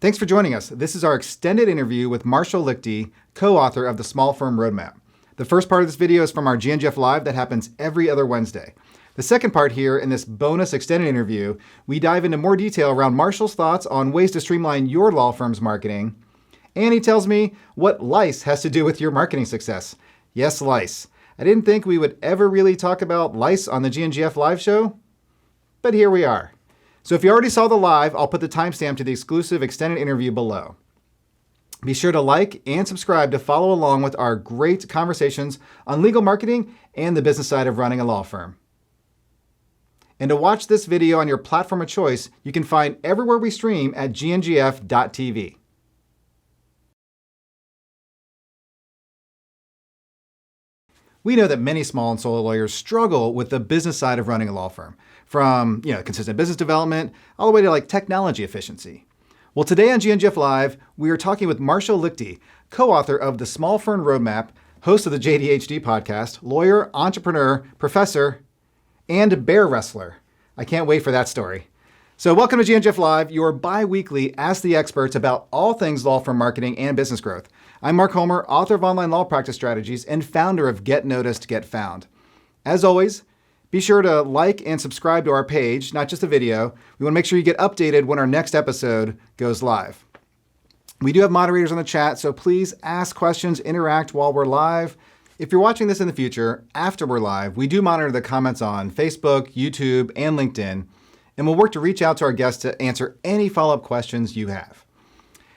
Thanks for joining us. This is our extended interview with Marshall Lichty, co-author of The Small Firm Roadmap. The first part of this video is from our GNGF Live that happens every other Wednesday. The second part here in this bonus extended interview, we dive into more detail around Marshall's thoughts on ways to streamline your law firm's marketing. And he tells me what Lice has to do with your marketing success. Yes, Lice. I didn't think we would ever really talk about Lice on the GNGF Live show, but here we are. So if you already saw the live, I'll put the timestamp to the exclusive extended interview below. Be sure to like and subscribe to follow along with our great conversations on legal marketing and the business side of running a law firm. And to watch this video on your platform of choice, you can find everywhere we stream at gnGF.tv. We know that many small and solo lawyers struggle with the business side of running a law firm, from consistent business development all the way to technology efficiency. Well, today on GNGF Live, we are talking with Marshall Lichty, co-author of The Small Firm Roadmap, host of the jDHD podcast, lawyer, entrepreneur, professor, and bear wrestler. I can't wait for that story. So welcome to GNGF Live, your bi-weekly Ask the Experts about all things law firm marketing and business growth. I'm Mark Homer, author of Online Law Practice Strategies and founder of Get Noticed, Get Found. As always, be sure to like and subscribe to our page, not just the video. We want to make sure you get updated when our next episode goes live. We do have moderators on the chat, so please ask questions, interact while we're live. If you're watching this in the future, after we're live, we do monitor the comments on Facebook, YouTube, and LinkedIn, and we'll work to reach out to our guests to answer any follow-up questions you have.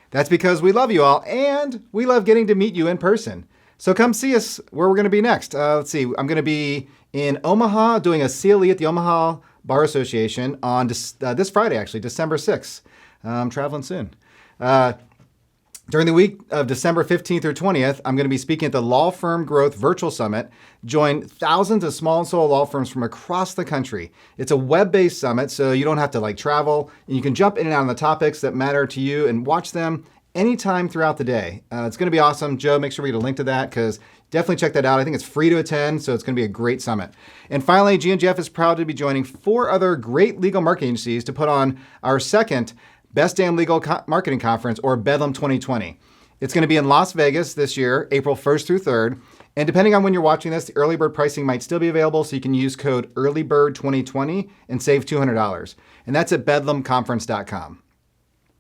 That's because we love you all, and we love getting to meet you in person. So come see us where we're going to be next. Let's see, I'm going to be in Omaha doing a CLE at the Omaha Bar Association on this Friday, actually, December 6th. I'm traveling soon. During the week of December 15th or 20th, I'm going to be speaking at the Law Firm Growth Virtual Summit. Join thousands of small and solo law firms from across the country. It's a web-based summit, so you don't have to travel. And you can jump in and out on the topics that matter to you and watch them anytime throughout the day. It's going to be awesome. Joe, make sure we get a link to that because definitely check that out. I think it's free to attend, so it's going to be a great summit. And finally, GNGF is proud to be joining 4 other great legal marketing agencies to put on our second Best Damn Legal Marketing Conference, or Bedlam 2020. It's going to be in Las Vegas this year, April 1st through 3rd. And depending on when you're watching this, the early bird pricing might still be available, so you can use code EARLYBIRD2020 and save $200. And that's at bedlamconference.com.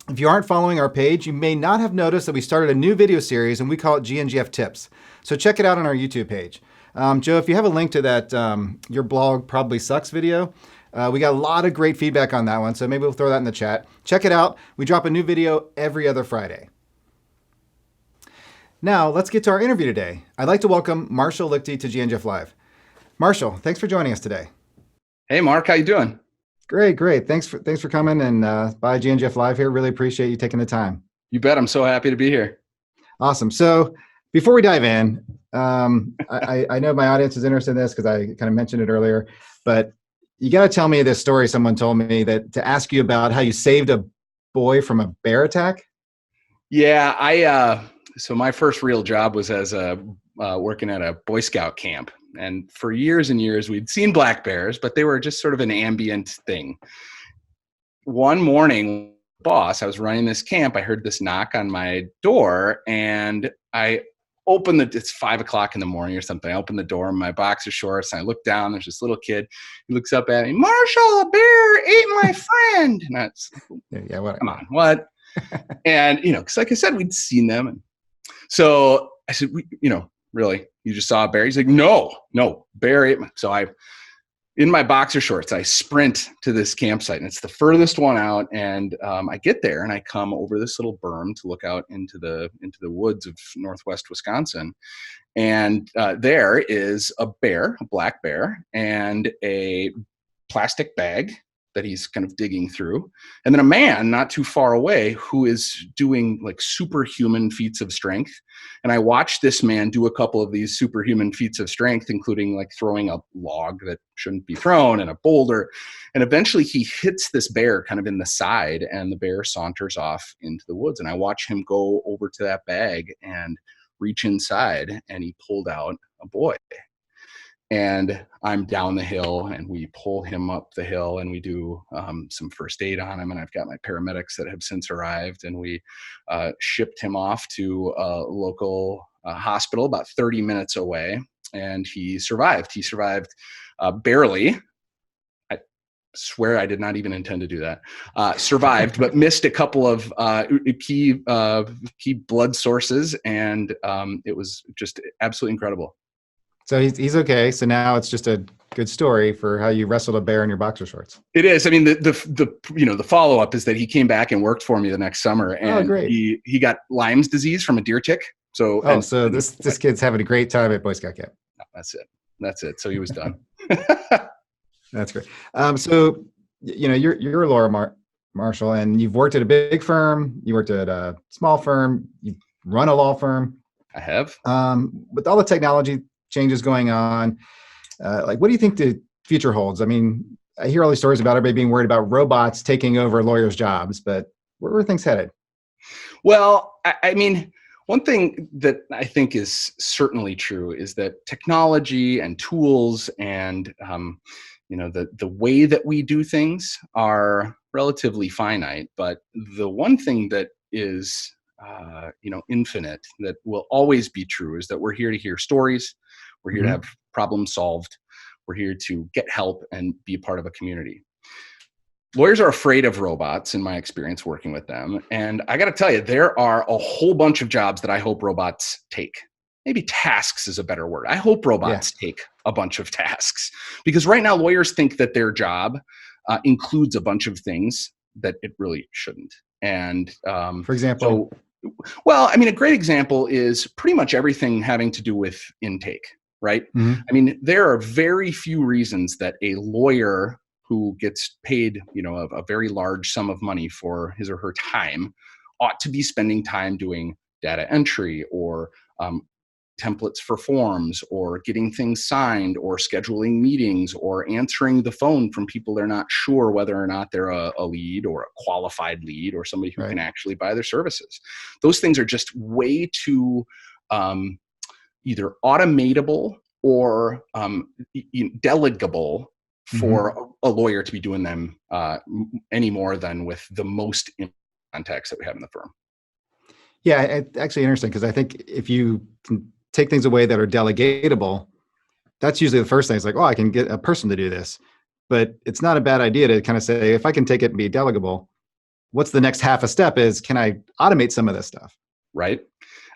If you aren't following our page, you may not have noticed that we started a new video series, and we call it GNGF Tips. So check it out on our YouTube page. Joe, if you have a link to that Your Blog Probably Sucks video, we got a lot of great feedback on that one, so maybe we'll throw that in the chat. Check it out. We drop a new video every other Friday. Now, let's get to our interview today. I'd like to welcome Marshall Lichty to GNGF Live. Marshall, thanks for joining us today. Hey, Mark, how you doing? Great. Thanks for coming and by GNGF Live here. Really appreciate you taking the time. You bet. I'm so happy to be here. Awesome. So before we dive in, I know my audience is interested in this because I kind of mentioned it earlier, but you got to tell me this story someone told me that to ask you about how you saved a boy from a bear attack. Yeah, so my first real job was as working at a Boy Scout camp. And for years and years, we'd seen black bears, but they were just sort of an ambient thing. One morning, I was running this camp. I heard this knock on my door, and I opened it's 5 o'clock in the morning or something. I opened the door in my boxer shorts, and I look down. There's this little kid. He looks up at me, "Marshall, a bear ate my friend." And I was, yeah, what? Come on, what? And because like I said, we'd seen them. And so I said, really, you just saw a bear? He's like, no, bear ate my. So in my boxer shorts, I sprint to this campsite, and it's the furthest one out. And I get there, and I come over this little berm to look out into the woods of northwest Wisconsin. And there is a bear, a black bear, and a plastic bag that he's kind of digging through. And then a man not too far away who is doing superhuman feats of strength. And I watched this man do a couple of these superhuman feats of strength, including throwing a log that shouldn't be thrown and a boulder. And eventually he hits this bear kind of in the side, and the bear saunters off into the woods. And I watch him go over to that bag and reach inside, and he pulled out a boy. And I'm down the hill, and we pull him up the hill, and we do some first aid on him. And I've got my paramedics that have since arrived, and we shipped him off to a local hospital about 30 minutes away. And he survived. He survived barely. I swear I did not even intend to do that. Survived, but missed a couple of key blood sources, and it was just absolutely incredible. So he's okay. So now it's just a good story for how you wrestled a bear in your boxer shorts. It is. I mean, the follow up is that he came back and worked for me the next summer, and he got Lyme's disease from a deer tick. So this kid's having a great time at Boy Scout camp. No, that's it. So he was done. That's great. So you're Laura Marshall, and you've worked at a big firm. You worked at a small firm. You run a law firm. I have. With all the technology changes going on, what do you think the future holds? I mean, I hear all these stories about everybody being worried about robots taking over lawyers' jobs, but where are things headed? Well, I mean, one thing that I think is certainly true is that technology and tools and the way that we do things are relatively finite. But the one thing that is infinite, that will always be true, is that we're here to hear stories. We're here to have problems solved. We're here to get help and be a part of a community. Lawyers are afraid of robots, in my experience working with them. And I got to tell you, there are a whole bunch of jobs that I hope robots take. Maybe tasks is a better word. I hope robots take a bunch of tasks, because right now lawyers think that their job includes a bunch of things that it really shouldn't. And for example, a great example is pretty much everything having to do with intake, right? Mm-hmm. I mean, there are very few reasons that a lawyer who gets paid, a very large sum of money for his or her time ought to be spending time doing data entry or templates for forms or getting things signed or scheduling meetings or answering the phone from people they're not sure whether or not they're a lead or a qualified lead or somebody who can actually buy their services. Those things are just way too either automatable or delegable for a lawyer to be doing them any more than with the most contacts that we have in the firm. Yeah, it's actually interesting, because I think if you can take things away that are delegatable, that's usually the first thing. It's like, I can get a person to do this. But it's not a bad idea to kind of say, if I can take it and be delegable, what's the next half a step is, can I automate some of this stuff? Right.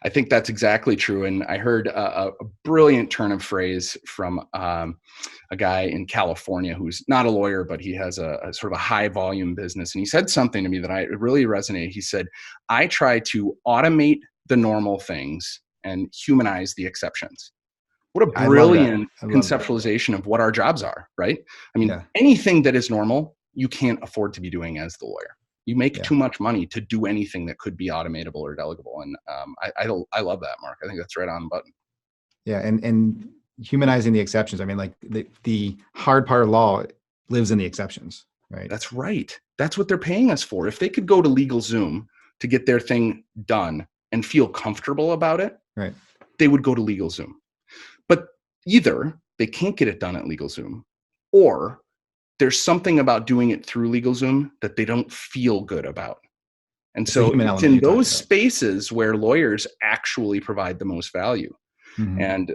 I think that's exactly true. And I heard a brilliant turn of phrase from a guy in California who's not a lawyer, but he has a sort of a high volume business. And he said something to me that it really resonated. He said, I try to automate the normal things and humanize the exceptions. What a brilliant conceptualization of what our jobs are, right? I mean, anything that is normal, you can't afford to be doing as the lawyer. You make too much money to do anything that could be automatable or delegable. And I love that, Mark. I think that's right on the button. Yeah. And humanizing the exceptions. I mean, like the hard part of law lives in the exceptions, right? That's right. That's what they're paying us for. If they could go to LegalZoom to get their thing done and feel comfortable about it, right, they would go to LegalZoom. But either they can't get it done at LegalZoom, or there's something about doing it through LegalZoom that they don't feel good about. And so it's in those spaces where lawyers actually provide the most value. And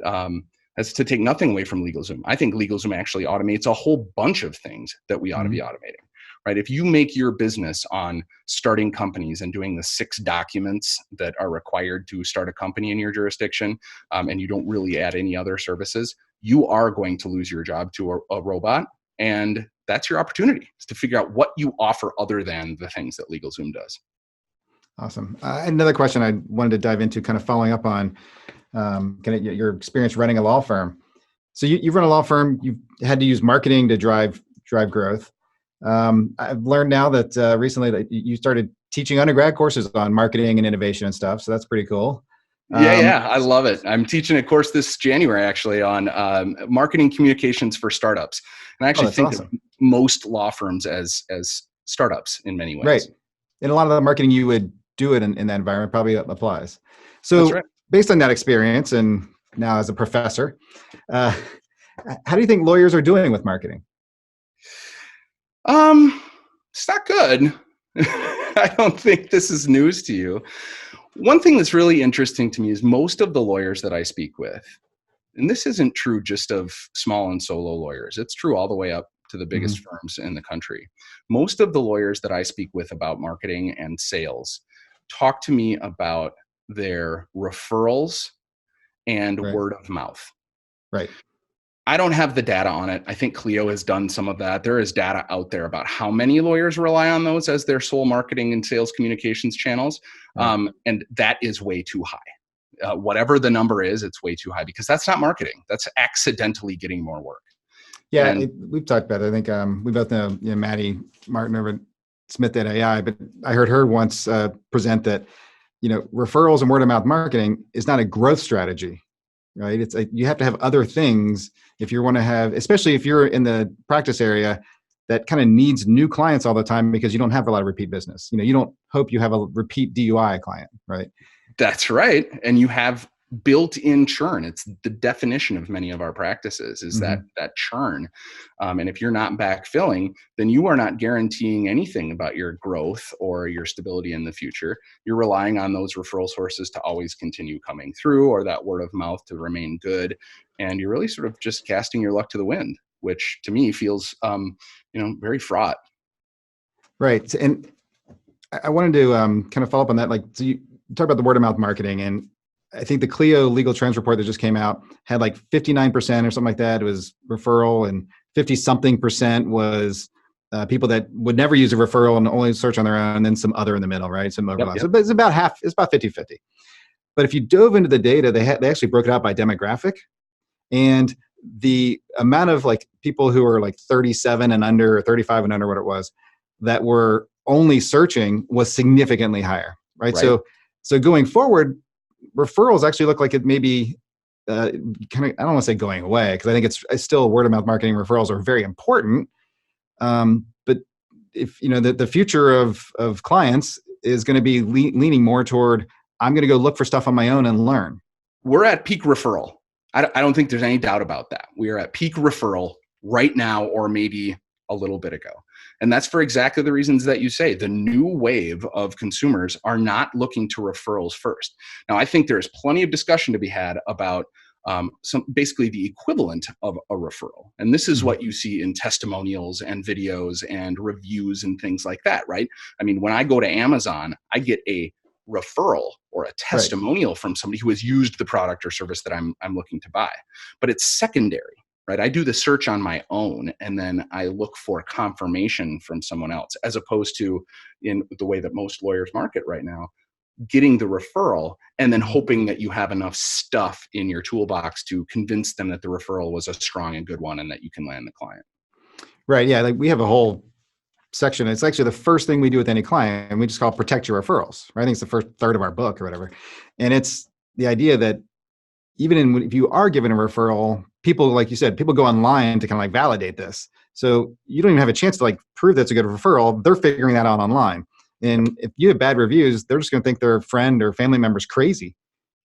that's to take nothing away from LegalZoom. I think LegalZoom actually automates a whole bunch of things that we ought to be automating, right? If you make your business on starting companies and doing the 6 documents that are required to start a company in your jurisdiction, and you don't really add any other services, you are going to lose your job to a robot. And that's your opportunity, is to figure out what you offer other than the things that LegalZoom does. Awesome. Another question I wanted to dive into, kind of following up on kind of your experience running a law firm. So you've run a law firm, you've had to use marketing to drive growth. I've learned now that recently that you started teaching undergrad courses on marketing and innovation and stuff. So that's pretty cool. Yeah, I love it. I'm teaching a course this January actually on marketing communications for startups. And I actually think of most law firms as startups in many ways. Right. And a lot of the marketing you would do it in that environment probably applies. So based on that experience, and now as a professor, How do you think lawyers are doing with marketing? It's not good. I don't think this is news to you. One thing that's really interesting to me is most of the lawyers that I speak with, and this isn't true just of small and solo lawyers, it's true all the way up to the biggest firms in the country. Most of the lawyers that I speak with about marketing and sales talk to me about their referrals and Right. word of mouth. Right. I don't have the data on it. I think Clio has done some of that. There is data out there about how many lawyers rely on those as their sole marketing and sales communications channels. Right. And that is way too high. Whatever the number is, it's way too high because that's not marketing. That's accidentally getting more work. Yeah, And we've talked about it. I think we both know, Maddie Martin over at Smith at AI, but I heard her once present that, referrals and word of mouth marketing is not a growth strategy, right? It's you have to have other things if you want to have, especially if you're in the practice area that kind of needs new clients all the time because you don't have a lot of repeat business. You don't hope you have a repeat DUI client, right? that's right. And you have built-in churn. It's the definition of many of our practices is that churn. And if you're not backfilling, then you are not guaranteeing anything about your growth or your stability in the future. You're relying on those referral sources to always continue coming through or that word of mouth to remain good. And you're really sort of just casting your luck to the wind, which to me feels, very fraught. Right. And I wanted to kind of follow up on that. Like, so you talk about the word of mouth marketing, and I think the Clio legal trends report that just came out had like 59% or something like that was referral, and 50 something percent was people that would never use a referral and only search on their own, and then some other in the middle, right? Some overlap. Yep. So it's about half, it's about 50-50. But if you dove into the data, they actually broke it out by demographic, and the amount of like people who are like 37 and under, or 35 and under, what it was, that were only searching was significantly higher, right? So going forward, referrals actually look like it may be kind of, I don't want to say going away, because I think it's still word of mouth marketing. Referrals are very important. But if, the future of clients is going to be leaning more toward, I'm going to go look for stuff on my own and learn. We're at peak referral. I don't think there's any doubt about that. We are at peak referral right now, or maybe a little bit ago. And that's for exactly the reasons that you say. The new wave of consumers are not looking to referrals first. Now, I think there's plenty of discussion to be had about basically the equivalent of a referral. And this is what you see in testimonials and videos and reviews and things like that, right? I mean, when I go to Amazon, I get a referral or a testimonial from somebody who has used the product or service that I'm looking to buy. But it's secondary, right? I do the search on my own, and then I look for confirmation from someone else, as opposed to, in the way that most lawyers market right now, getting the referral and then hoping that you have enough stuff in your toolbox to convince them that the referral was a strong and good one and that you can land the client. Right. Yeah. Like we have a whole section. It's actually the first thing we do with any client, and we just call it protect your referrals. Right? I think it's the first third of our book or whatever. And it's the idea that even if you are given a referral, people, like you said, people go online to kind of like validate this. So you don't even have a chance to like prove that's a good referral. They're figuring that out online. And if you have bad reviews, they're just going to think their friend or family member's crazy.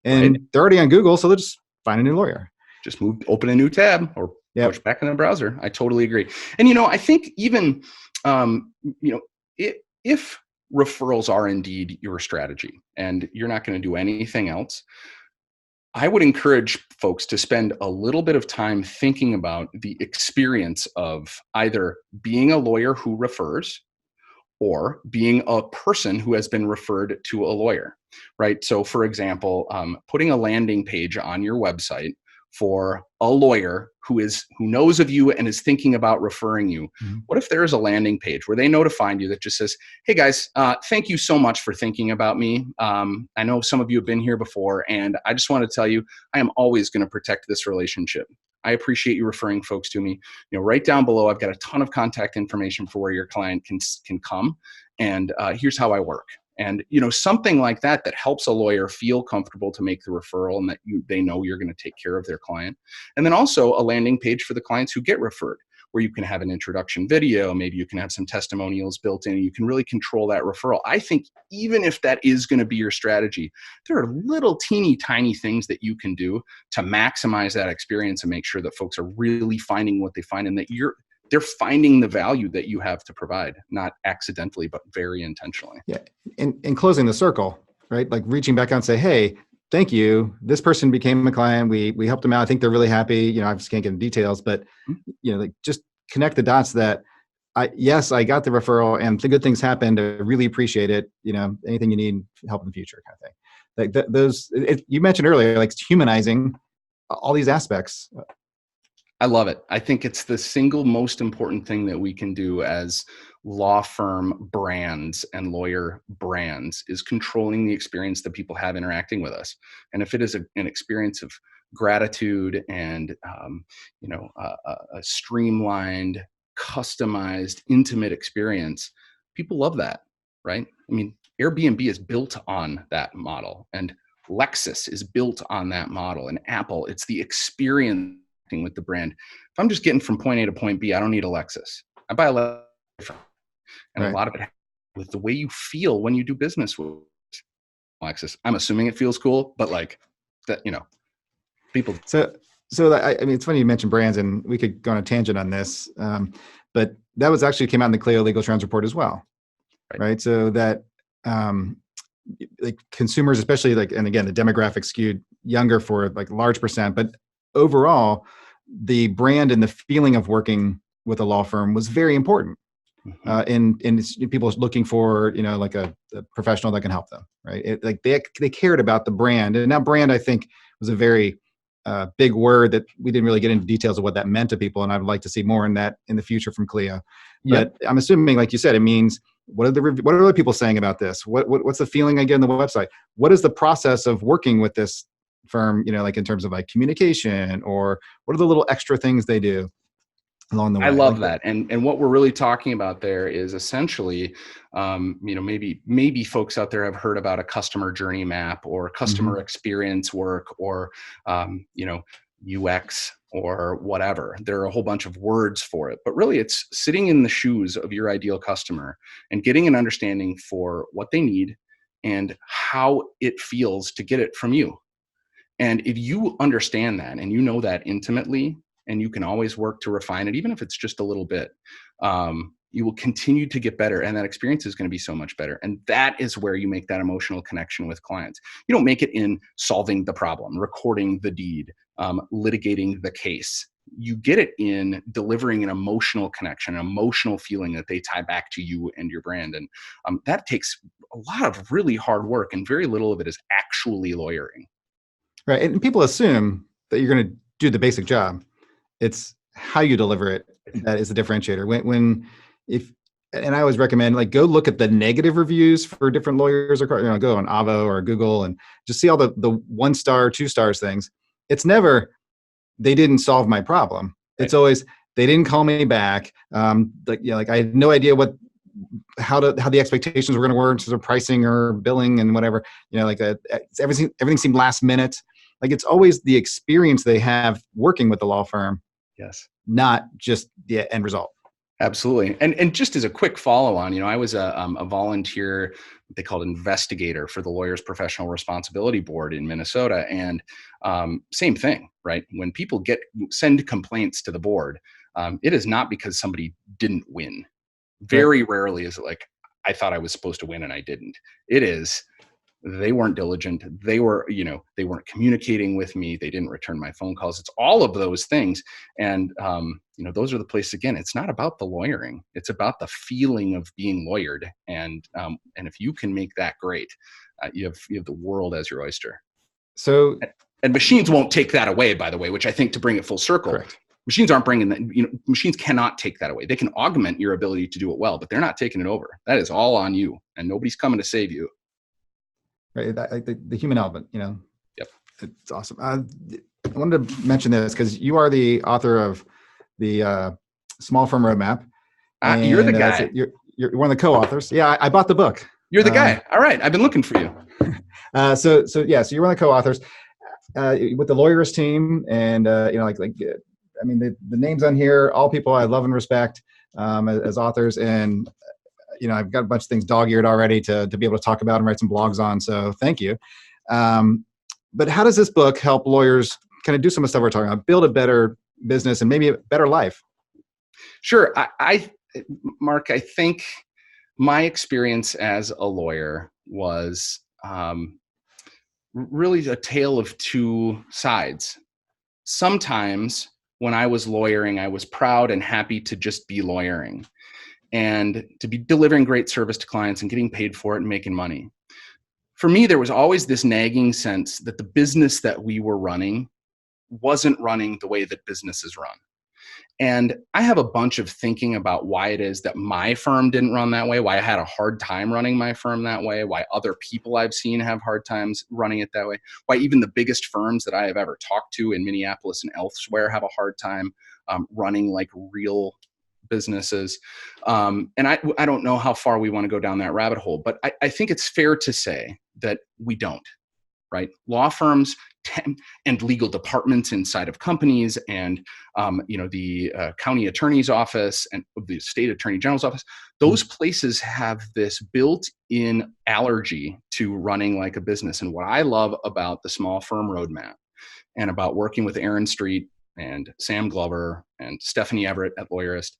And they're already on Google, so they'll just find a new lawyer. Just open a new tab or push back in the browser. I totally agree. And, I think even, if referrals are indeed your strategy and you're not going to do anything else, I would encourage folks to spend a little bit of time thinking about the experience of either being a lawyer who refers or being a person who has been referred to a lawyer, right? So for example, putting a landing page on your website for a lawyer who knows of you and is thinking about referring you. What if there is a landing page where they know to find you that just says, hey guys, thank you so much for thinking about me. I know some of you have been here before, and I just want to tell you, I am always going to protect this relationship. I appreciate you referring folks to me. Right down below, I've got a ton of contact information for where your client can come. And here's how I work. And, something like that helps a lawyer feel comfortable to make the referral and that they know you're going to take care of their client. And then also a landing page for the clients who get referred, where you can have an introduction video, maybe you can have some testimonials built in, you can really control that referral. I think even if that is going to be your strategy, there are little teeny tiny things that you can do to maximize that experience and make sure that folks are really finding what they find, and that they're finding the value that you have to provide, not accidentally, but very intentionally. Yeah. In closing the circle, right? Like reaching back out and say, hey, thank you. This person became a client. We helped them out. I think they're really happy. I just can't get into details, but like just connect the dots that I got the referral and the good things happened. I really appreciate it. Anything you need, help in the future kind of thing. Like you mentioned earlier, like humanizing all these aspects. I love it. I think it's the single most important thing that we can do as law firm brands and lawyer brands is controlling the experience that people have interacting with us. And if it is an experience of gratitude and a streamlined, customized, intimate experience, people love that, right? I mean, Airbnb is built on that model, and Lexus is built on that model, and Apple, it's the experience with the brand. If I'm just getting from point A to point B, I don't need a Lexus. I buy a Lexus, and a lot of it with the way you feel when you do business with Lexus. I'm assuming it feels cool, but like that, people. So I mean, it's funny you mentioned brands, and we could go on a tangent on this, but that was actually came out in the Clio Legal Trends report as well, right? So that like consumers, especially like, and again, the demographic skewed younger for like large percent, but overall, the brand and the feeling of working with a law firm was very important. And people looking for, like a professional that can help them, right? Like they cared about the brand. And now brand, I think, was a very big word that we didn't really get into details of what that meant to people. And I'd like to see more in that in the future from Clio. But I'm assuming, like you said, it means what are other people saying about this? What's the feeling I get on the website? What is the process of working with this firm, like in terms of like communication, or what are the little extra things they do along the way? I love that. And what we're really talking about there is essentially, maybe folks out there have heard about a customer journey map or customer experience work or, UX or whatever. There are a whole bunch of words for it, but really it's sitting in the shoes of your ideal customer and getting an understanding for what they need and how it feels to get it from you. And if you understand that and you know that intimately, and you can always work to refine it, even if it's just a little bit, you will continue to get better, and that experience is going to be so much better. And that is where you make that emotional connection with clients. You don't make it in solving the problem, recording the deed, litigating the case. You get it in delivering an emotional connection, an emotional feeling that they tie back to you and your brand. And that takes a lot of really hard work, and very little of it is actually lawyering. Right. And people assume that you're going to do the basic job. It's how you deliver it that is the differentiator. And I always recommend, like, go look at the negative reviews for different lawyers, or go on Avvo or Google and just see all the 1 star, 2 stars things. It's never they didn't solve my problem. It's always they didn't call me back. Like I had no idea how the expectations were going to work in terms of pricing or billing and whatever. Everything seemed last minute. Like, it's always the experience they have working with the law firm. Yes. Not just the end result. Absolutely. And just as a quick follow on, I was a volunteer, what they called investigator for the Lawyers Professional Responsibility Board in Minnesota. And same thing, right? When people send complaints to the board, it is not because somebody didn't win. Very rarely is it like, I thought I was supposed to win and I didn't. It is, they weren't diligent. They weren't communicating with me. They didn't return my phone calls. It's all of those things. And, those are the places, again, it's not about the lawyering. It's about the feeling of being lawyered. And if you can make that great, you have the world as your oyster. So, and machines won't take that away, by the way, which I think, to bring it full circle, correct. Machines aren't bringing that, machines cannot take that away. They can augment your ability to do it well, but they're not taking it over. That is all on you, and nobody's coming to save you. Right. The human element, Yep. It's awesome. I wanted to mention this because you are the author of the Small Firm Roadmap. You're the guy. You're one of the co-authors. Yeah, I bought the book. You're the guy. All right. I've been looking for you. So you're one of the co-authors with the Lawyerist team, and I mean, the names on here, all people I love and respect as authors. And, I've got a bunch of things dog-eared already to be able to talk about and write some blogs on. So thank you. But how does this book help lawyers kind of do some of the stuff we're talking about, build a better business and maybe a better life? Sure. Mark, I think my experience as a lawyer was really a tale of two sides. Sometimes when I was lawyering, I was proud and happy to just be lawyering and to be delivering great service to clients and getting paid for it and making money. For me, there was always this nagging sense that the business that we were running wasn't running the way that businesses run. And I have a bunch of thinking about why it is that my firm didn't run that way, why I had a hard time running my firm that way, why other people I've seen have hard times running it that way, why even the biggest firms that I have ever talked to in Minneapolis and elsewhere have a hard time running like real businesses. And I don't know how far we want to go down that rabbit hole, but I think it's fair to say that we don't. Right? Law firms and legal departments inside of companies and, the county attorney's office and the state attorney general's office, those places have this built-in allergy to running like a business. And what I love about the Small Firm Roadmap and about working with Aaron Street and Sam Glover and Stephanie Everett at Lawyerist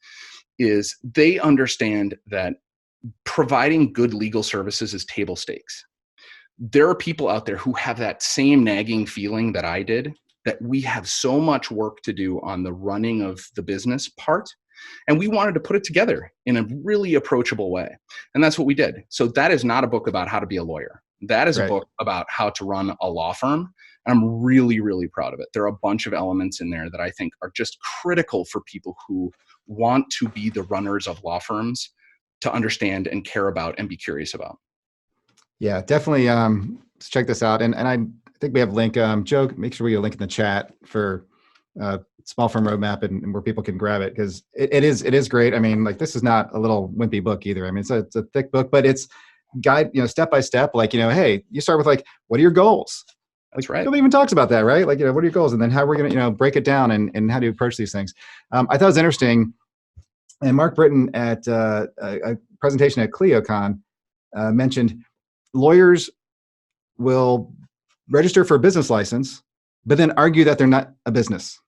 is they understand that providing good legal services is table stakes. There are people out there who have that same nagging feeling that I did, that we have so much work to do on the running of the business part. And we wanted to put it together in a really approachable way. And that's what we did. So that is not a book about how to be a lawyer. That is a book about how to run a law firm. And I'm really, really proud of it. There are a bunch of elements in there that I think are just critical for people who want to be the runners of law firms to understand and care about and be curious about. Yeah, definitely. Let's check this out. And I think we have a link. Joe, make sure we get a link in the chat for Small Firm Roadmap and where people can grab it, because it is great. I mean, like, this is not a little wimpy book either. I mean, it's a thick book, but it's guide, step by step. Like, hey, you start with like, what are your goals? That's right. Nobody even talks about that, right? Like, what are your goals? And then how we're going to, break it down and how do you approach these things? I thought it was interesting. And Mark Britton at a presentation at CleoCon mentioned lawyers will register for a business license, but then argue that they're not a business.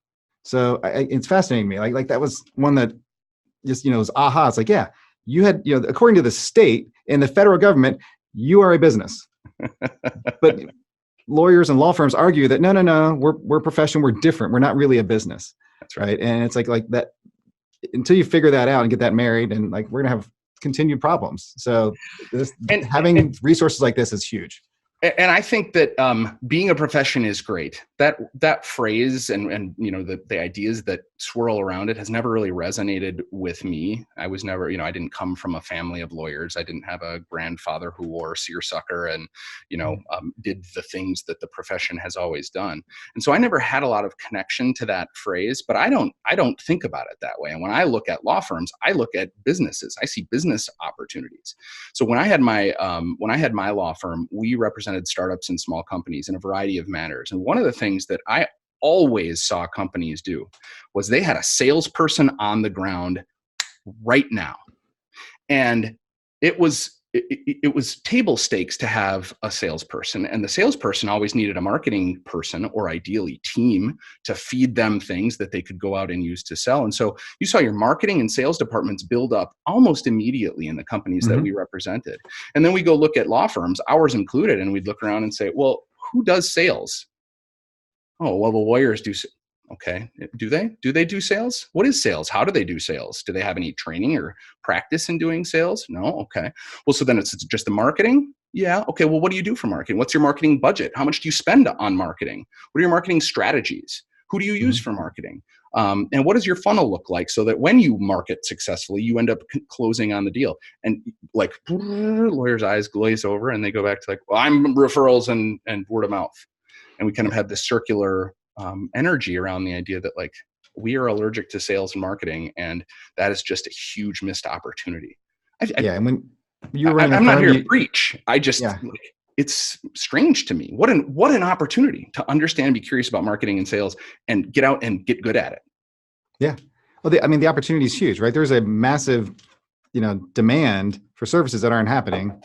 So it's fascinating to me. Like that was one that just, was aha. It's like, yeah, you had, according to the state and the federal government, you are a business. But lawyers and law firms argue that no, we're a profession, we're different. We're not really a business. That's right. And it's like that until you figure that out and get that married, and like, we're gonna have continued problems. So having resources like this is huge. And I think that being a profession is great. That phrase and the ideas that swirl around it has never really resonated with me. I was never, I didn't come from a family of lawyers. I didn't have a grandfather who wore seersucker and did the things that the profession has always done. And so I never had a lot of connection to that phrase. But I don't think about it that way. And when I look at law firms, I look at businesses. I see business opportunities. So when I had my law firm, we represented startups and small companies in a variety of matters. And one of the things that I always saw companies do was they had a salesperson on the ground right now. And it was table stakes to have a salesperson, and the salesperson always needed a marketing person or ideally team to feed them things that they could go out and use to sell. And so you saw your marketing and sales departments build up almost immediately in the companies that we represented. And then we go look at law firms, ours included, and we'd look around and say, well, who does sales? Oh, well, the lawyers do. Okay. Do they do sales? What is sales? How do they do sales? Do they have any training or practice in doing sales? No. Okay. Well, so then it's just the marketing. Yeah. Okay. Well, what do you do for marketing? What's your marketing budget? How much do you spend on marketing? What are your marketing strategies? Who do you use for marketing? And what does your funnel look like so that when you market successfully, you end up closing on the deal? And like lawyers' eyes glaze over and they go back to like, well, I'm referrals and word of mouth. And we kind of have this circular energy around the idea that like we are allergic to sales and marketing, and that is just a huge missed opportunity. And when you're running I'm not here to preach. I just it's strange to me. What an opportunity to understand and be curious about marketing and sales and get out and get good at it. Yeah. Well, the opportunity is huge, right? There's a massive, demand for services that aren't happening.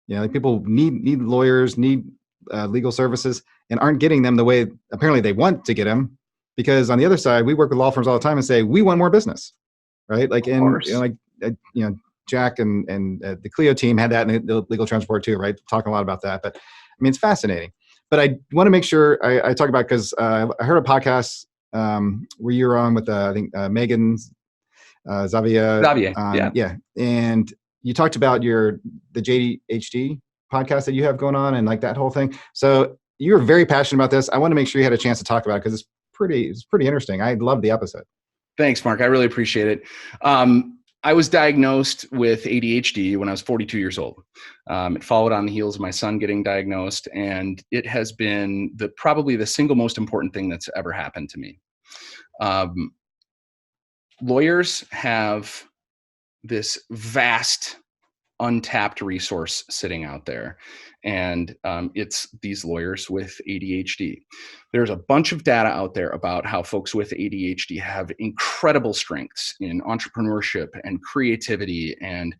Like people need lawyers, need legal services, and aren't getting them the way apparently they want to get them. Because on the other side, we work with law firms all the time and say we want more business, right? Like Jack and the Clio team had that in the legal transport too, right? Talking a lot about that, but it's fascinating. But I want to make sure I talk about, because I heard a podcast where you were on with I think Megan Zavia. Yeah. Yeah, and you talked about the jDHD podcast that you have going on and like that whole thing. So you're very passionate about this. I want to make sure you had a chance to talk about it, because it's pretty interesting. I loved the episode. Thanks, Mark. I really appreciate it. I was diagnosed with ADHD when I was 42 years old. It followed on the heels of my son getting diagnosed, and it has been probably the single most important thing that's ever happened to me. Lawyers have this vast untapped resource sitting out there, and it's these lawyers with ADHD. There's a bunch of data out there about how folks with ADHD have incredible strengths in entrepreneurship and creativity and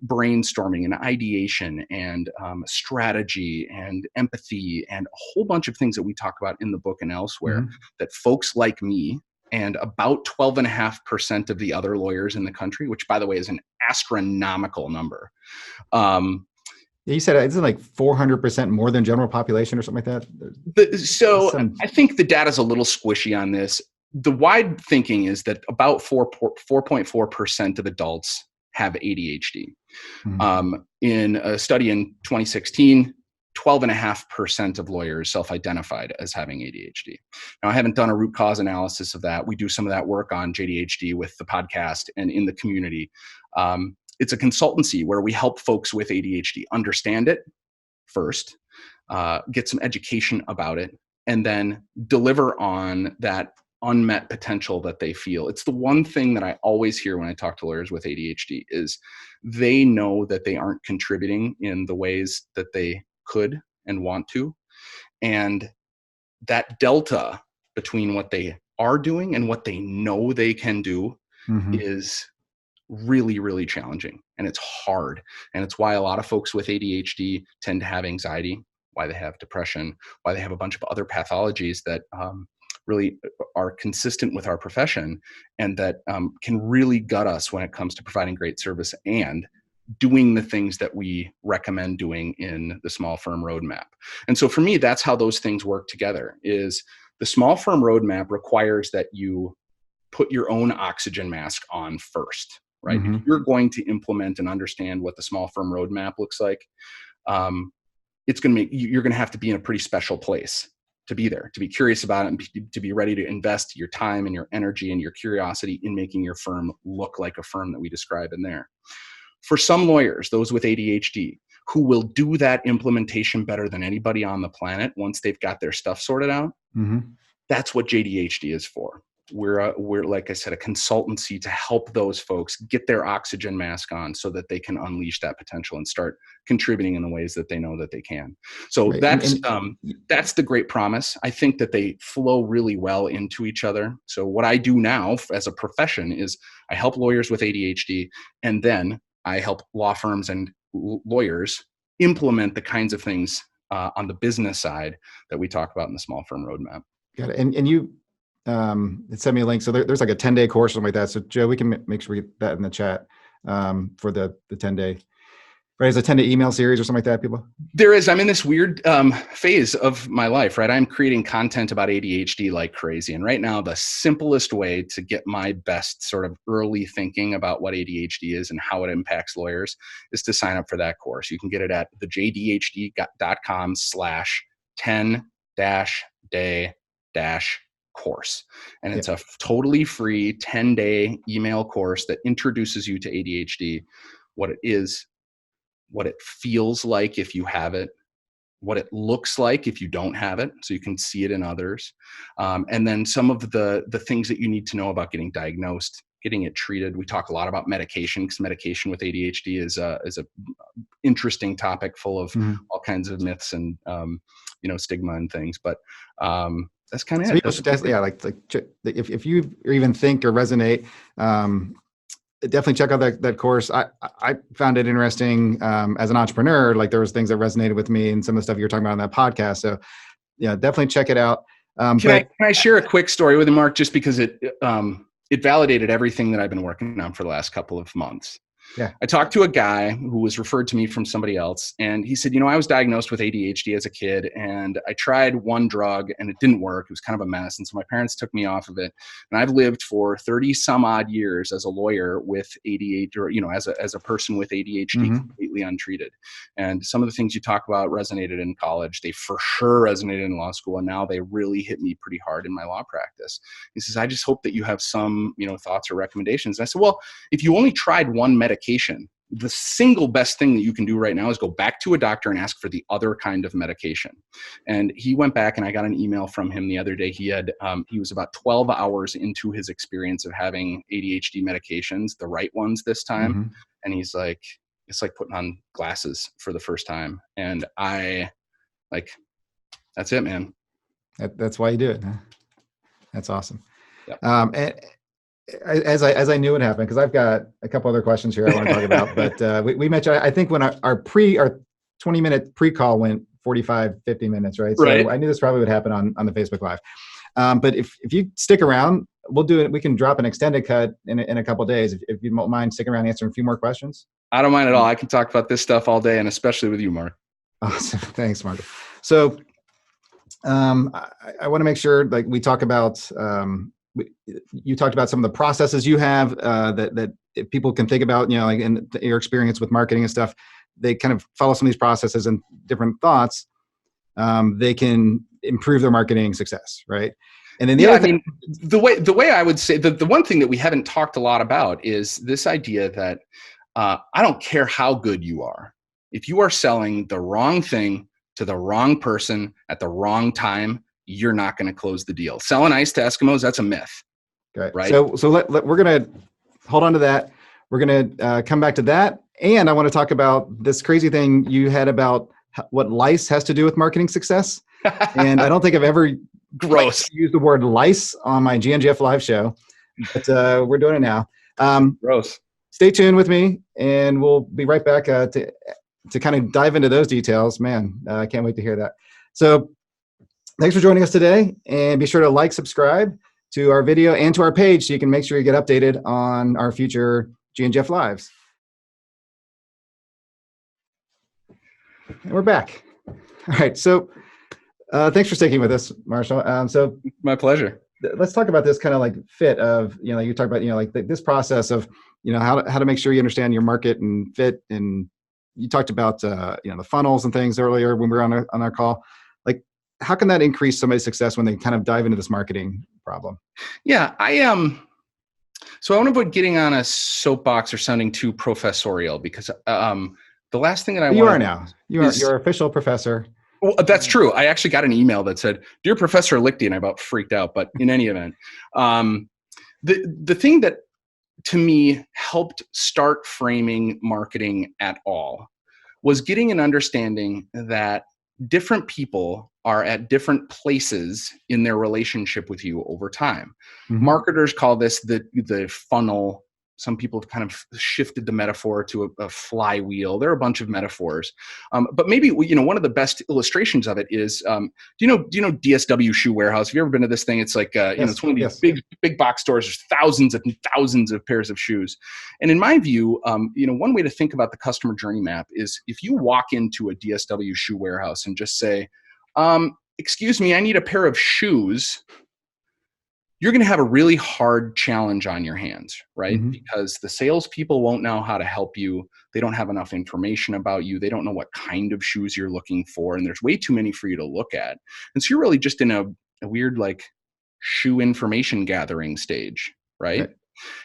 brainstorming and ideation and strategy and empathy and a whole bunch of things that we talk about in the book and elsewhere, that folks like me and about 12.5% of the other lawyers in the country, which by the way is an astronomical number. You said it's like 400% more than general population or something like that. I think the data is a little squishy on this. The wide thinking is that about 4.4% of adults have ADHD. In a study in 2016, 12.5% of lawyers self-identified as having ADHD. Now, I haven't done a root cause analysis of that. We do some of that work on jDHD with the podcast and in the community. It's a consultancy where we help folks with ADHD understand it first, get some education about it, and then deliver on that unmet potential that they feel. It's the one thing that I always hear when I talk to lawyers with ADHD is they know that they aren't contributing in the ways that they could and want to. And that delta between what they are doing and what they know they can do is really, really challenging. And it's hard. And it's why a lot of folks with ADHD tend to have anxiety, why they have depression, why they have a bunch of other pathologies that really are consistent with our profession and that can really gut us when it comes to providing great service and doing the things that we recommend doing in the small firm roadmap. And so for me, that's how those things work together. Is the small firm roadmap requires that you put your own oxygen mask on first, right? If you're going to implement and understand what the small firm roadmap looks like, it's going to you're going to have to be in a pretty special place to be there, to be curious about it, and to be ready to invest your time and your energy and your curiosity in making your firm look like a firm that we describe in there. For some lawyers, those with ADHD, who will do that implementation better than anybody on the planet once they've got their stuff sorted out, that's what jDHD is for. We're, like I said, a consultancy to help those folks get their oxygen mask on so that they can unleash that potential and start contributing in the ways that they know that they can. So that's the great promise. I think that they flow really well into each other. So what I do now as a profession is I help lawyers with ADHD, and then I help law firms and lawyers implement the kinds of things on the business side that we talk about in the small firm roadmap. Got it. And you sent me a link. So there's like a 10-day course or something like that. So Joe, we can make sure we get that in the chat for the 10-day. Right, is a 10-day email series or something like that, people? There is. I'm in this weird phase of my life, right? I'm creating content about ADHD like crazy. And right now, the simplest way to get my best sort of early thinking about what ADHD is and how it impacts lawyers is to sign up for that course. You can get it at thejdhd.com/10-day-course. And it's a totally free 10-day email course that introduces you to ADHD, what it is, what it feels like if you have it, what it looks like if you don't have it, so you can see it in others. And then some of the things that you need to know about getting diagnosed, getting it treated. We talk a lot about medication because medication with ADHD is a interesting topic full of all kinds of myths and, stigma and things. But that's kind of So it. people should definitely, yeah, if you even think or resonate, definitely check out that course. I found it interesting as an entrepreneur. Like there was things that resonated with me and some of the stuff you were talking about on that podcast. So yeah, definitely check it out. Can I share a quick story with you, Mark, just because it validated everything that I've been working on for the last couple of months. Yeah. I talked to a guy who was referred to me from somebody else, and he said, I was diagnosed with ADHD as a kid, and I tried one drug and it didn't work. It was kind of a mess. And so my parents took me off of it. And I've lived for 30 some odd years as a lawyer with ADHD, or, as a person with ADHD completely untreated. And some of the things you talk about resonated in college. They for sure resonated in law school. And now they really hit me pretty hard in my law practice. He says, I just hope that you have some, thoughts or recommendations. And I said, well, if you only tried one medication, the single best thing that you can do right now is go back to a doctor and ask for the other kind of medication. And he went back, and I got an email from him the other day. He was about 12 hours into his experience of having ADHD medications, the right ones this time. And he's like, it's like putting on glasses for the first time. And that's it, man. That's why you do it. Huh? That's awesome. Yep. And as I knew it happened, because I've got a couple other questions here I want to talk about, but we mentioned, I think when our 20-minute pre-call went 45, 50 minutes, right? So I knew this probably would happen on the Facebook Live. But if you stick around, we'll do it. We can drop an extended cut in a couple of days. If you don't mind sticking around answering a few more questions. I don't mind at all. I can talk about this stuff all day, and especially with you, Mark. Awesome. Thanks, Mark. So I want to make sure we talk about, you talked about some of the processes you have that people can think about, in your experience with marketing and stuff. They kind of follow some of these processes and different thoughts. They can improve their marketing success, right? And then the way I would say the one thing that we haven't talked a lot about is this idea that I don't care how good you are. If you are selling the wrong thing to the wrong person at the wrong time, you're not going to close the deal. Selling ice to Eskimos, that's a myth. Okay. Right. So we're going to hold on to that. We're going to come back to that. And I want to talk about this crazy thing you had about what lice has to do with marketing success. And I don't think I've ever used the word lice on my GNGF live show, but we're doing it now. Gross. Stay tuned with me, and we'll be right back to kind of dive into those details. Man, I can't wait to hear that. So thanks for joining us today, and be sure to subscribe to our video and to our page so you can make sure you get updated on our future GNGF Lives. And we're back. All right, so thanks for sticking with us, Marshall. So my pleasure. Let's talk about this kind of fit of, you talk about, this process of, how to make sure you understand your market and fit. And you talked about, the funnels and things earlier when we were on our call. How can that increase somebody's success when they kind of dive into this marketing problem? Yeah, so I want to avoid getting on a soapbox or sounding too professorial, because the last thing that you are now. You're official professor. Well, that's true. I actually got an email that said, "Dear Professor Lichty," and I about freaked out. But in any event, the thing that to me helped start framing marketing at all was getting an understanding that different people are at different places in their relationship with you over time. Marketers call this the funnel. Some people have kind of shifted the metaphor to a flywheel. There are a bunch of metaphors, but maybe one of the best illustrations of it is do you know DSW Shoe Warehouse? Have you ever been to this thing? It's like it's one of these big box stores. There's thousands and thousands of pairs of shoes, and in my view, one way to think about the customer journey map is if you walk into a DSW Shoe Warehouse and just say, "Excuse me, I need a pair of shoes," you're going to have a really hard challenge on your hands, right? Because the salespeople won't know how to help you. They don't have enough information about you. They don't know what kind of shoes you're looking for. And there's way too many for you to look at. And so you're really just in a weird, shoe information gathering stage, right?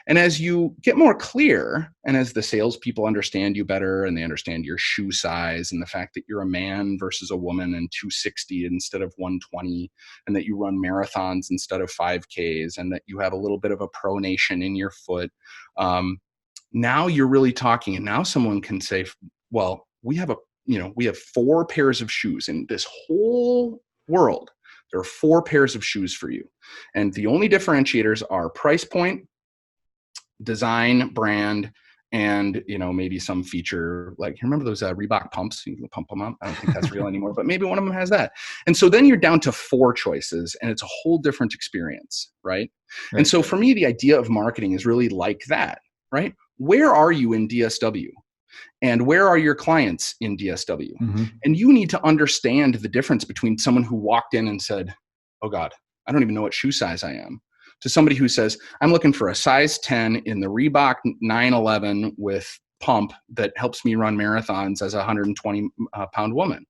And as you get more clear, and as the salespeople understand you better, and they understand your shoe size and the fact that you're a man versus a woman and 260 instead of 120, and that you run marathons instead of 5Ks, and that you have a little bit of a pronation in your foot, now you're really talking. And now someone can say, well, we have 4 pairs of shoes in this whole world. There are 4 pairs of shoes for you. And the only differentiators are price point, design, brand, and maybe some feature. Like, you remember those Reebok pumps? You can pump them up. I don't think that's real anymore, but maybe one of them has that. And so then you're down to 4 choices, and it's a whole different experience, right? And so for me, the idea of marketing is really like that, right? Where are you in DSW? And where are your clients in DSW? And you need to understand the difference between someone who walked in and said, oh God, I don't even know what shoe size I am, to somebody who says, I'm looking for a size 10 in the Reebok 911 with pump that helps me run marathons as a 120 pound woman.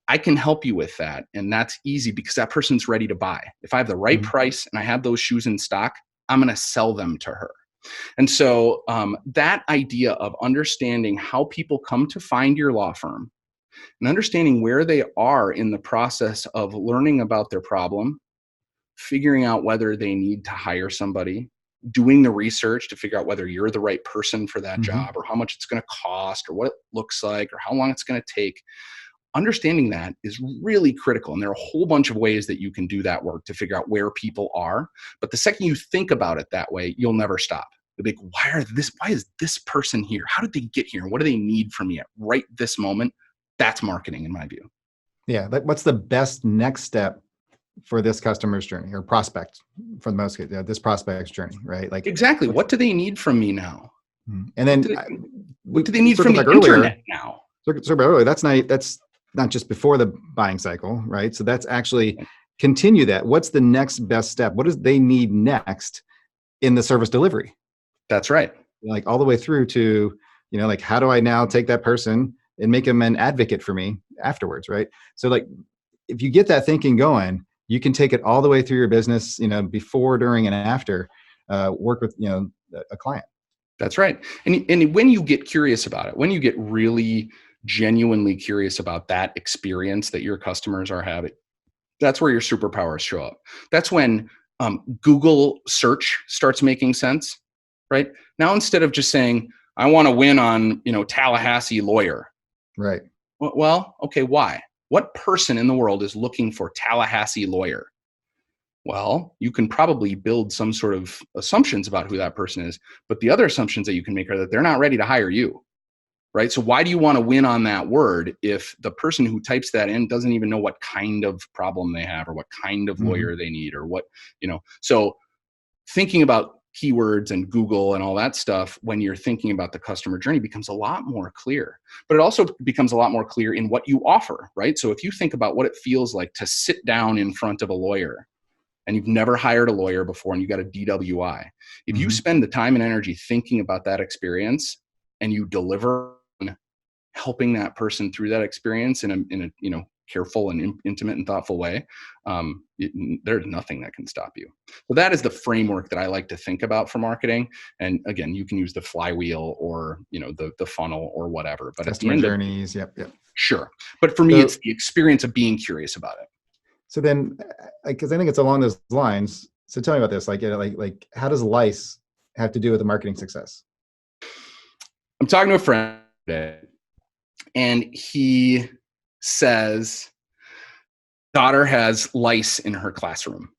I can help you with that. And that's easy because that person's ready to buy. If I have the right price and I have those shoes in stock, I'm going to sell them to her. And so that idea of understanding how people come to find your law firm and understanding where they are in the process of learning about their problem, figuring out whether they need to hire somebody, doing the research to figure out whether you're the right person for that job, or how much it's going to cost, or what it looks like, or how long it's going to take. Understanding that is really critical. And there are a whole bunch of ways that you can do that work to figure out where people are. But the second you think about it that way, you'll never stop. You'll be like, why is this person here? How did they get here? What do they need from me at right this moment? That's marketing in my view. Yeah. What's the best next step for this customer's journey, or prospect, for the most, this prospect's journey, right? Like, exactly. What do they need from me now? And then what do they need from the internet now? So earlier, that's not just before the buying cycle, right? So that's actually continue that. What's the next best step? What does they need next in the service delivery? That's right. Like all the way through to, like, how do I now take that person and make them an advocate for me afterwards, right? So like, if you get that thinking going, you can take it all the way through your business, before, during, and after, work with, a client. That's right. And when you get curious about it, when you get really genuinely curious about that experience that your customers are having, that's where your superpowers show up. That's when Google search starts making sense, right? Now, instead of just saying, I want to win on, Tallahassee lawyer. Right. Well, okay, why? What person in the world is looking for Tallahassee lawyer? Well, you can probably build some sort of assumptions about who that person is, but the other assumptions that you can make are that they're not ready to hire you, right? So why do you want to win on that word if the person who types that in doesn't even know what kind of problem they have, or what kind of lawyer they need, or what, so thinking about keywords and Google and all that stuff when you're thinking about the customer journey becomes a lot more clear. But it also becomes a lot more clear in what you offer, right? So if you think about what it feels like to sit down in front of a lawyer, and you've never hired a lawyer before and you got a DWI, if you spend the time and energy thinking about that experience and you deliver on helping that person through that experience in a careful and intimate and thoughtful way, there's nothing that can stop you. So that is the framework that I like to think about for marketing. And again, you can use the flywheel or the funnel or whatever. But customer journeys, yep. Sure. But for me, it's the experience of being curious about it. So then, because I think it's along those lines. So tell me about this. Like how does Lice have to do with the marketing success? I'm talking to a friend today, and he says daughter has lice in her classroom,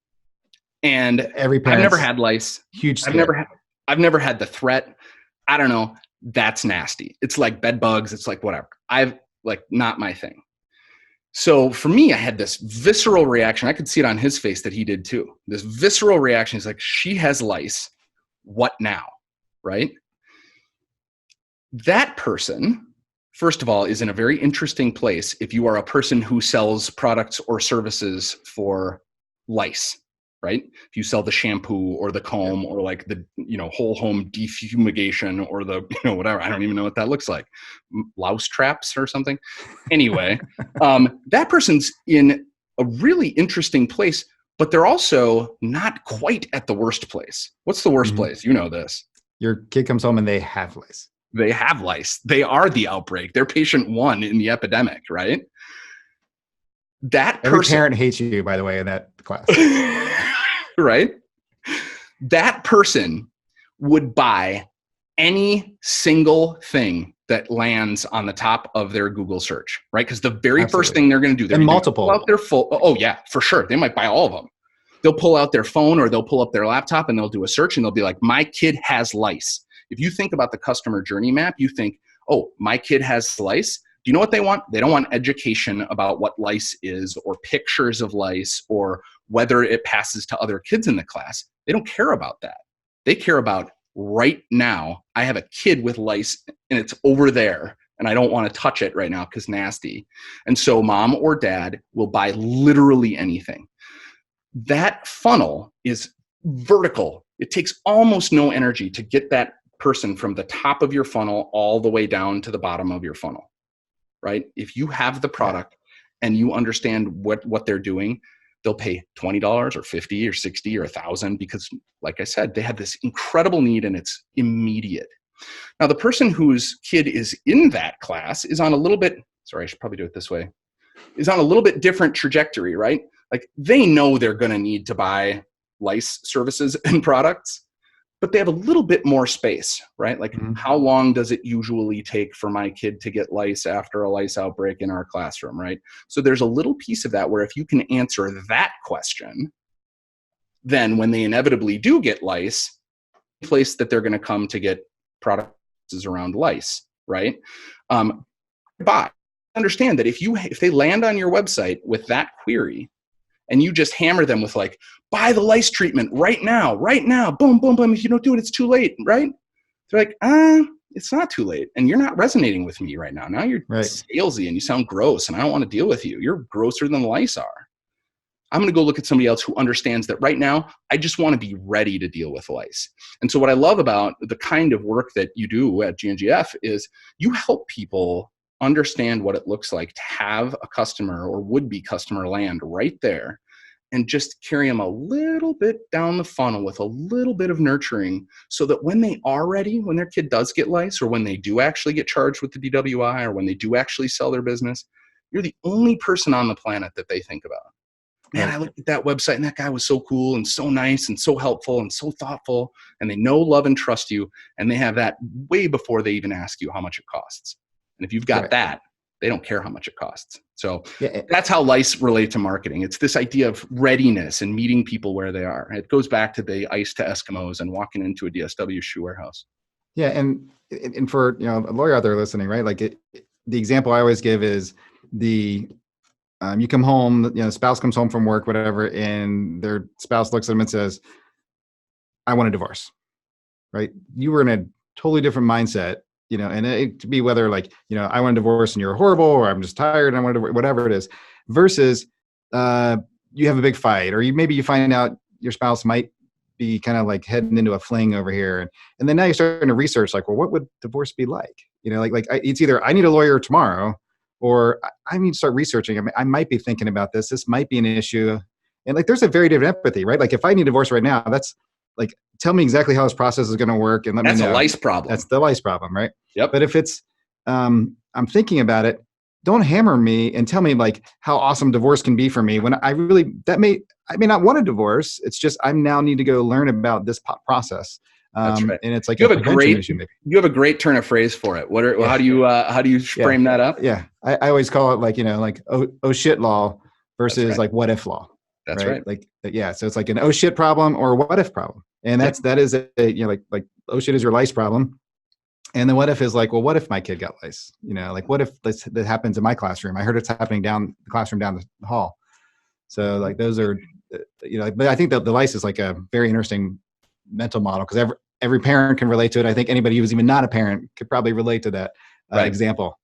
and every parent, I've never had lice. Huge. I've never had the threat. I don't know. That's nasty. It's like bed bugs. It's like whatever. Not my thing. So for me, I had this visceral reaction. I could see it on his face that he did too. This visceral reaction. He's like, she has lice. What now? Right? That person, first of all, is in a very interesting place if you are a person who sells products or services for lice, right? If you sell the shampoo or the comb or like the, whole home defumigation or the, whatever, I don't even know what that looks like. Louse traps or something. Anyway, that person's in a really interesting place, but they're also not quite at the worst place. What's the worst place? You know this. Your kid comes home and they have lice. They have lice. They are the outbreak. They're patient 1 in the epidemic, right? Every parent hates you, by the way, in that class. Right? That person would buy any single thing that lands on the top of their Google search, right? Because the very Absolutely. first thing they're going to do, they're and gonna multiple. pull out their phone. Oh yeah, for sure. They might buy all of them. They'll pull out their phone or they'll pull up their laptop and they'll do a search and they'll be like, my kid has lice. If you think about the customer journey map, you think, oh, my kid has lice. Do you know what they want? They don't want education about what lice is or pictures of lice or whether it passes to other kids in the class. They don't care about that. They care about right now, I have a kid with lice and it's over there and I don't want to touch it right now because nasty. And so mom or dad will buy literally anything. That funnel is vertical. It takes almost no energy to get that person from the top of your funnel all the way down to the bottom of your funnel, right? If you have the product and you understand what they're doing, they'll pay $20 or $50 or $60 or $1,000 because, like I said, they have this incredible need and it's immediate. Now, the person whose kid is in that class is on a little bit, sorry, I should probably do it this way, is on a little bit different trajectory, right? Like they know they're going to need to buy lice services and products, but they have a little bit more space, right? Like how long does it usually take for my kid to get lice after a lice outbreak in our classroom, right? So there's a little piece of that where if you can answer that question, then when they inevitably do get lice, the place that they're going to come to get products is around lice, right? But understand that if they land on your website with that query and you just hammer them with like, buy the lice treatment right now, boom, boom, boom. If you don't do it, it's too late, right? They're like, it's not too late. And you're not resonating with me right now. Now you're salesy and you sound gross and I don't want to deal with you. You're grosser than the lice are. I'm going to go look at somebody else who understands that right now, I just want to be ready to deal with lice. And so what I love about the kind of work that you do at GNGF is you help people understand what it looks like to have a customer or would-be customer land right there and just carry them a little bit down the funnel with a little bit of nurturing so that when they are ready, when their kid does get lice or when they do actually get charged with the DWI or when they do actually sell their business, you're the only person on the planet that they think about. Man, I looked at that website and that guy was so cool and so nice and so helpful and so thoughtful, and they know, love, and trust you, and they have that way before they even ask you how much it costs. And if you've got that, they don't care how much it costs. So that's how lice relate to marketing. It's this idea of readiness and meeting people where they are. It goes back to the ice to Eskimos and walking into a DSW shoe warehouse. Yeah, and for a lawyer out there listening, right? Like the example I always give is you come home, spouse comes home from work, whatever, and their spouse looks at them and says, I want a divorce, right? You were in a totally different mindset, and it could be whether I want a divorce and you're horrible, or I'm just tired and I want to, whatever it is, versus you have a big fight, or maybe you find out your spouse might be kind of like heading into a fling over here. And then now you're starting to research well, what would divorce be like? It's either I need a lawyer tomorrow, or I need to start researching. I might be thinking about this. This might be an issue. And there's a very different empathy, right? If I need a divorce right now, that's tell me exactly how this process is going to work. And let me know. That's a lice problem. That's the lice problem, right? Yep. But if it's, I'm thinking about it, don't hammer me and tell me how awesome divorce can be for me when I may not want a divorce. It's just, I now need to go learn about this process. That's right. And it's you have a great issue, maybe. You have a great turn of phrase for it. How do you frame that up? Yeah. I always call it oh shit law versus what if law. That's right. So it's an oh shit problem or a what if problem. And that is oh shit is your lice problem. And then what if is well, what if my kid got lice? What if that happens in my classroom? I heard it's happening down the classroom down the hall. So those are, but I think that the lice is a very interesting mental model because every parent can relate to it. I think anybody who's even not a parent could probably relate to that example.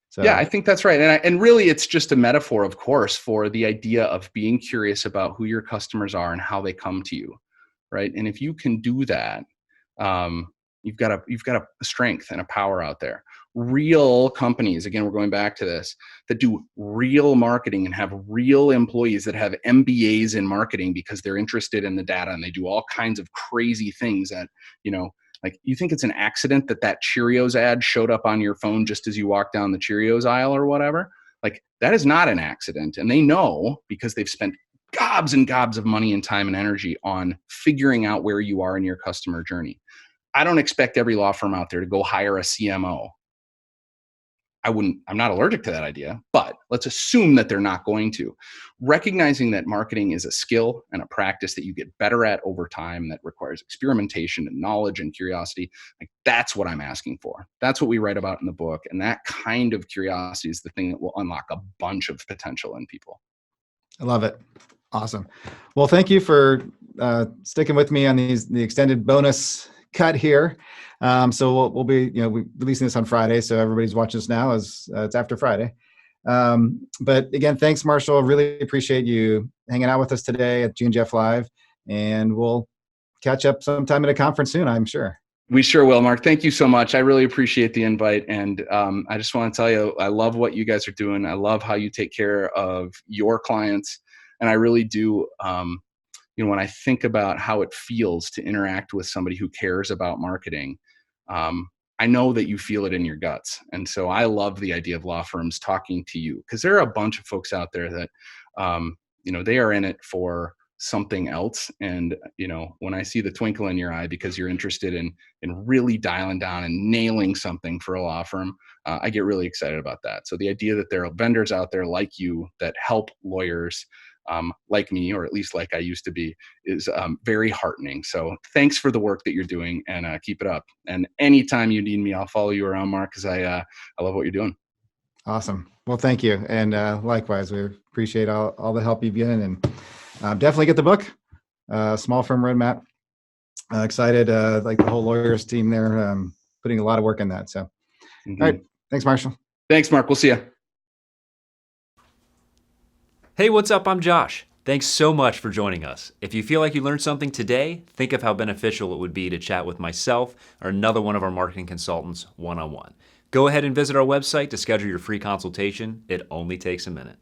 So. Yeah, I think that's right. And really it's just a metaphor, of course, for the idea of being curious about who your customers are and how they come to you, right? And if you can do that, you've got a strength and a power out there. Real companies, again, we're going back to this, that do real marketing and have real employees that have MBAs in marketing because they're interested in the data and they do all kinds of crazy things that, you think it's an accident that Cheerios ad showed up on your phone just as you walk down the Cheerios aisle or whatever? That is not an accident. And they know because they've spent gobs and gobs of money and time and energy on figuring out where you are in your customer journey. I don't expect every law firm out there to go hire a CMO I'm not allergic to that idea, but let's assume that they're not going to. Recognizing that marketing is a skill and a practice that you get better at over time, that requires experimentation and knowledge and curiosity. Like, that's what I'm asking for. That's what we write about in the book. And that kind of curiosity is the thing that will unlock a bunch of potential in people. I love it. Awesome. Well, thank you for sticking with me on the extended bonus cut here. So we'll be we're releasing this on Friday, so everybody's watching this now as it's after Friday. But again, thanks, Marshall. Really appreciate you hanging out with us today at GNGF Live, and we'll catch up sometime at a conference soon, I'm sure. We sure will, Mark. Thank you so much. I really appreciate the invite. And I just want to tell you, I love what you guys are doing. I love how you take care of your clients. And I really do, when I think about how it feels to interact with somebody who cares about marketing, I know that you feel it in your guts. And so I love the idea of law firms talking to you, because there are a bunch of folks out there that, they are in it for something else. And, when I see the twinkle in your eye because you're interested in really dialing down and nailing something for a law firm, I get really excited about that. So the idea that there are vendors out there like you that help lawyers like me, or at least like I used to be, is very heartening. So thanks for the work that you're doing, and keep it up. And anytime you need me, I'll follow you around, Mark, because I love what you're doing. Awesome. Well, thank you. And likewise, we appreciate all the help you've given, and definitely get the book, Small Firm Roadmap. Excited, like the whole lawyers team there, putting a lot of work in that. So, All right. Thanks, Marshall. Thanks, Mark. We'll see you. Hey, what's up? I'm Josh. Thanks so much for joining us. If you feel like you learned something today, think of how beneficial it would be to chat with myself or another one of our marketing consultants one-on-one. Go ahead and visit our website to schedule your free consultation. It only takes a minute.